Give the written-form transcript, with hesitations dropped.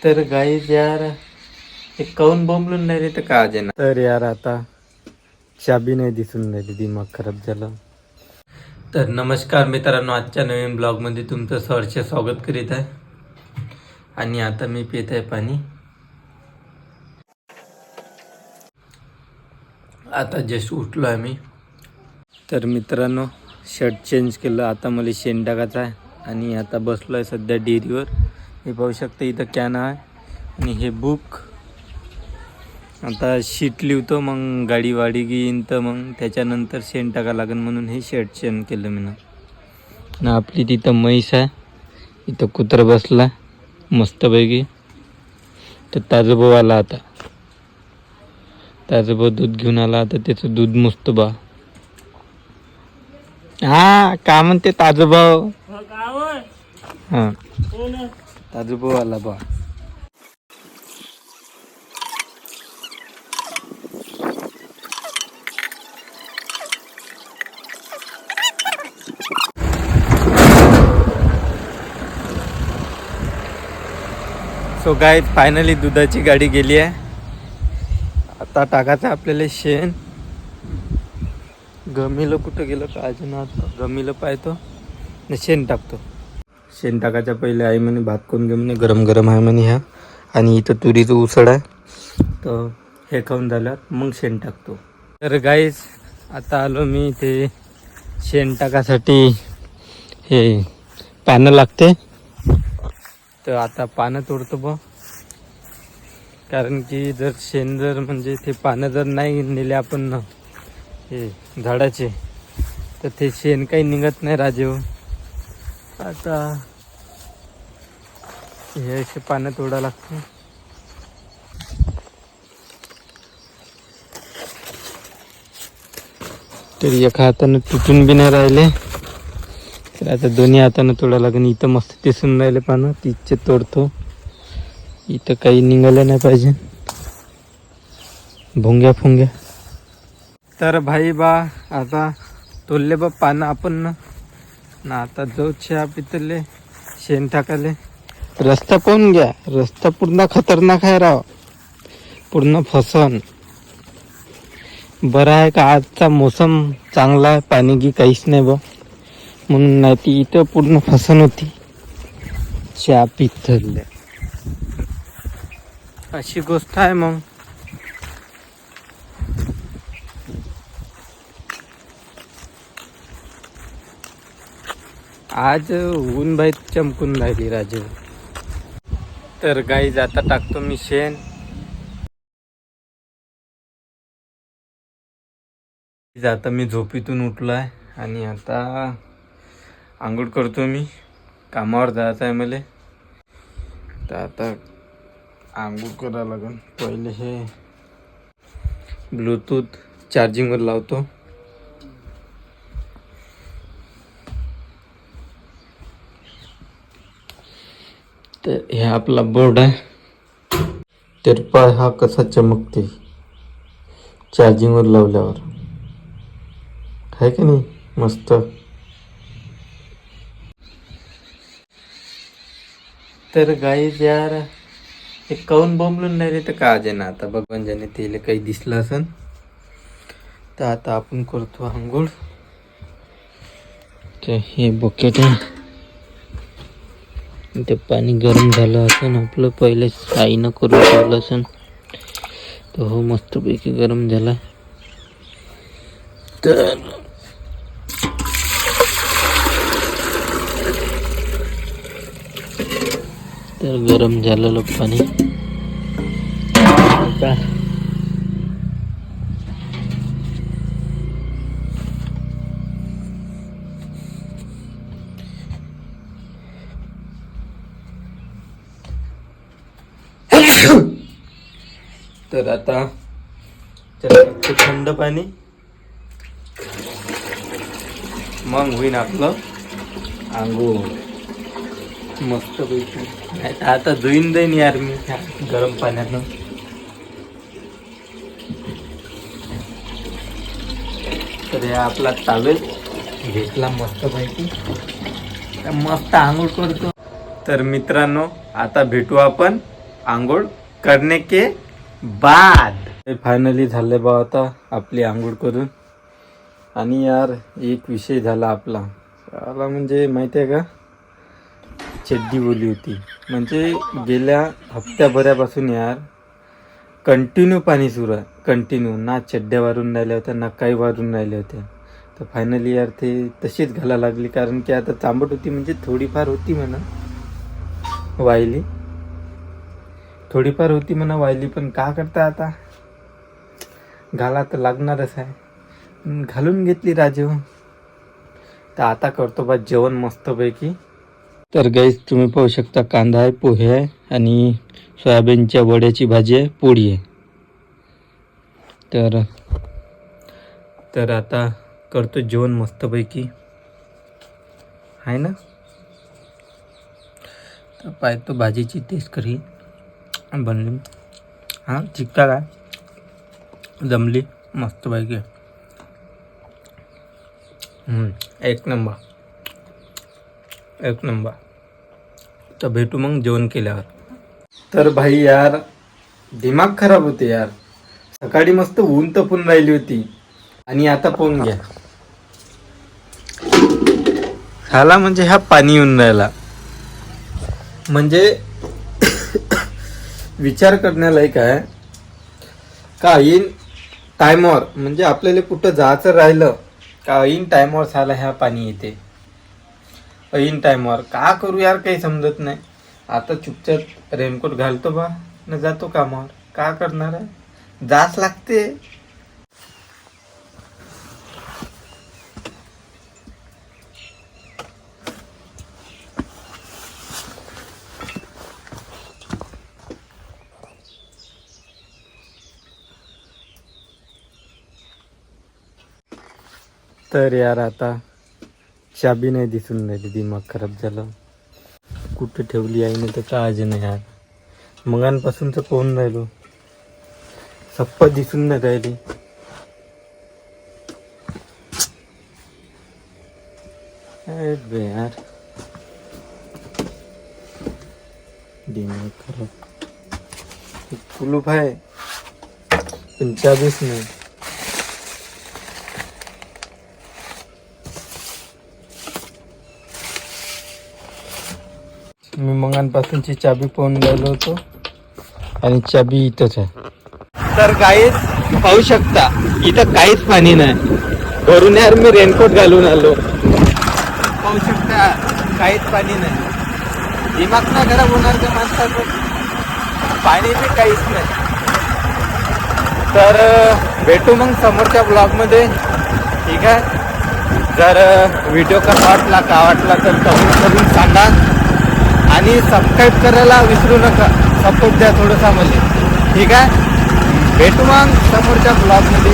तर गाईज यार हे काऊन बोंबलून नाही रे तर का ना. तर यार आता चाबी नाही दिसून राहिली, दिमाग खराब झाला. तर नमस्कार मित्रांनो, आजच्या नवीन ब्लॉगमध्ये तुमचं सहर्ष स्वागत करीत आहे. आणि आता मी पित आहे पाणी. आता जस्ट उठलो आहे मी. तर मित्रांनो शर्ट चेंज केलं, आता मला शेण टाकायचं आहे. आणि आता बसलो आहे सध्या डेअरीवर. हे पाहू शकता इथं कॅन आहे आणि हे बुक. आता शीट लिहितो, मग गाडी वाडी घेईन तर मग त्याच्यानंतर शेण टाका लागेल, म्हणून हे शर्ट चेंज केलं मी ना. आपली तिथं म्हैस आहे, इथं कुत्रा बसला मस्तपैकी. तर ताजोबा आला, आता ताजोबा दूध घेऊन आला. आता त्याचं दूध मस्त बा. हा का म्हणते ताजोबा? हा ताजोबा आला बा. सो गाईज फायनली दुधाची गाडी गेली आहे. आता टाकायचं आपल्याला शेण. गमीला कुठं गेलं काय ना, आता गमीला पाहतो न शेण टाकतो. शेण टाकायच्या पहिले आई म्हणे भात कोण घे म्हणे, गरम गरम आहे म्हणे ह्या. आणि इथं तुरीचं उसळ आहे, तर हे खाऊन झालं मग शेण टाकतो. तर गाईज आता आलो मी ते शेण टाकासाठी. हे पानं लागते, तर आता पानं तोडतो बा. कारण की जर शेण जर म्हणजे ते पानं जर नाही नेले आपण ना हे झाडाचे, तर ते शेण काही निघत नाही राजेव. आता हे असे पानं तोडा लागते. तर एका हातानं तुटून बी नाही राहिले, तर आता दोन्ही हातानं तोडा लागेल. इथं मस्त दिसून राहिले पानं, तिचे तोडतो. इथं काही निघालं नाही पाहिजे, भोंग्या फुंग्या. तर भाई बा आता तोडले बा पानं आपण ना. आता जो चहा पितले शेण टाकाले. रस्ता पाहून घ्या, रस्ता पूर्ण खतरनाक आहे राव, पूर्ण फसन. बरं आहे का आजचा मोसम चांगला आहे, पाणी की काहीच नाही बा, म्हणून नाही ती इथं पूर्ण फसन होती चहा पितले. अशी गोष्ट आहे. मग आज ऊन बाई चमकून राहिली राजू. तर गाईज आता टाकतो मी शेण. आता मी झोपेतून उठलो आहे आणि आता आंघोळ करतो मी. कामावर जायचं आहे मला, तर आता आंघोळ करावं लागेल. पहिले हे ब्लूटूथ चार्जिंगवर लावतो. तर हे आपला बोर्ड आहे, तर पाय हा कसा चमकते चार्जिंगवर लावल्यावर, आहे की नाही मस्त. तर गाईज यार हे काऊन बोंबलून नाही रे तर का ना. आता भगवान ज्याने तेले काही दिसलं असन, तर आता आपण करतो आंघोळ. तर हे बकेट आहे, ते पाणी गरम झालं असेल आपलं, पहिले आईनं करून ठेवलं असेल, तर हो मस्तपैकी गरम झाला. तर गरम झालेलं पाणी आता तर आता ते थंड पाणी, मग होईन आपलं आंघोळ मस्त पैकी. नाही तर आता धुईन देईन यार मी गरम पाण्यानं. तर हे आपला तावेल घेतला मस्त पैकी, मस्त आंघोळ करतो. तर मित्रांनो आता भेटू आपण आंघोळ करने के बाद फायनली झाले बा आता आपली आंघोळ करून. आणि यार एक विषय झाला आपला म्हणजे माहिती आहे का, चड्डी बोली होती. म्हणजे गेल्या हप्त्याभरापासून यार कंटिन्यू पाणी सुरू आहे. कंटिन्यू ना चड्ड्या वारून राहिल्या होत्या ना काही वारून राहिल्या होत्या. तर फायनली यार ते तशीच घाला लागली. कारण की आता चांबट होती म्हणजे थोडीफार होती म्हणा वाहिली, थोडीफार होती म्हणा वाहिली. पण का करता आता, घाला तर लागणारच आहे. घालून घेतली राजे. तर आता करतो बा जेवण मस्तपैकी. तर गाईस तुम्ही पाहू शकता कांदा आहे, पोहे आहे आणि सोयाबीनच्या वड्याची भाजी आहे, पोळी आहे. तर आता करतो जेवण मस्तपैकी आहे ना. तर पाहतो भाजीची टेस्ट करी बनली. हां ठीकठाक आहे, जमली मस्तपैकी. एक नंबर, एक नंबर. तर भेटू मग जेवण केल्यावर. तर भाई यार दिमाग खराब होते यार. सकाळी मस्त ऊन तपून राहिली होती आणि आता पाहून घ्या ह्याला म्हणजे ह्या पाणी येऊन राहिला. म्हणजे विचार करण्यालायक आहे का. इन टायमवर म्हणजे आपल्याला कुठं जायचं राहिलं का इन टायमवर साला ह्या पाणी येते. इन टायमवर का करू यार काही समजत नाही. आता चुपचाप रेनकोट घालतो बा न जातो कामावर. का करणार आहे, जाच लागते. तर यार आता चाबी नाही दिसून राहिली. दिमाग खराब झालं. कुठे ठेवली आहे ना तर काळजी नाही यार. मगांपासूनच पाहून राहिलो, सप्पा दिसून नाही राहिली. अरे यार दिमाग खराब. कुलूप आहे पण चाबीच नाही. मी मंगांपासूनची चाबी पाहून राहिलो होतो आणि चाबी इथंच आहे. तर गाईस पाहू शकता इथं काहीच पाणी नाही. वरून यार मी रेनकोट घालून आलो. पाहू शकता काहीच पाणी नाही. दिमाग ना खराब होणार का माणसाचं. पाणी बी काहीच नाही. तर भेटू मग समोरच्या ब्लॉगमध्ये. ठीक आहे. जर व्हिडिओ कसा वाटला का वाटला तर कमेंट करून सांगा आणि सबस्क्राईब करायला विसरू नका. सपोर्ट द्या थोडंसं मला. ठीक आहे. भेटू मग समोरच्या ब्लॉगमध्ये.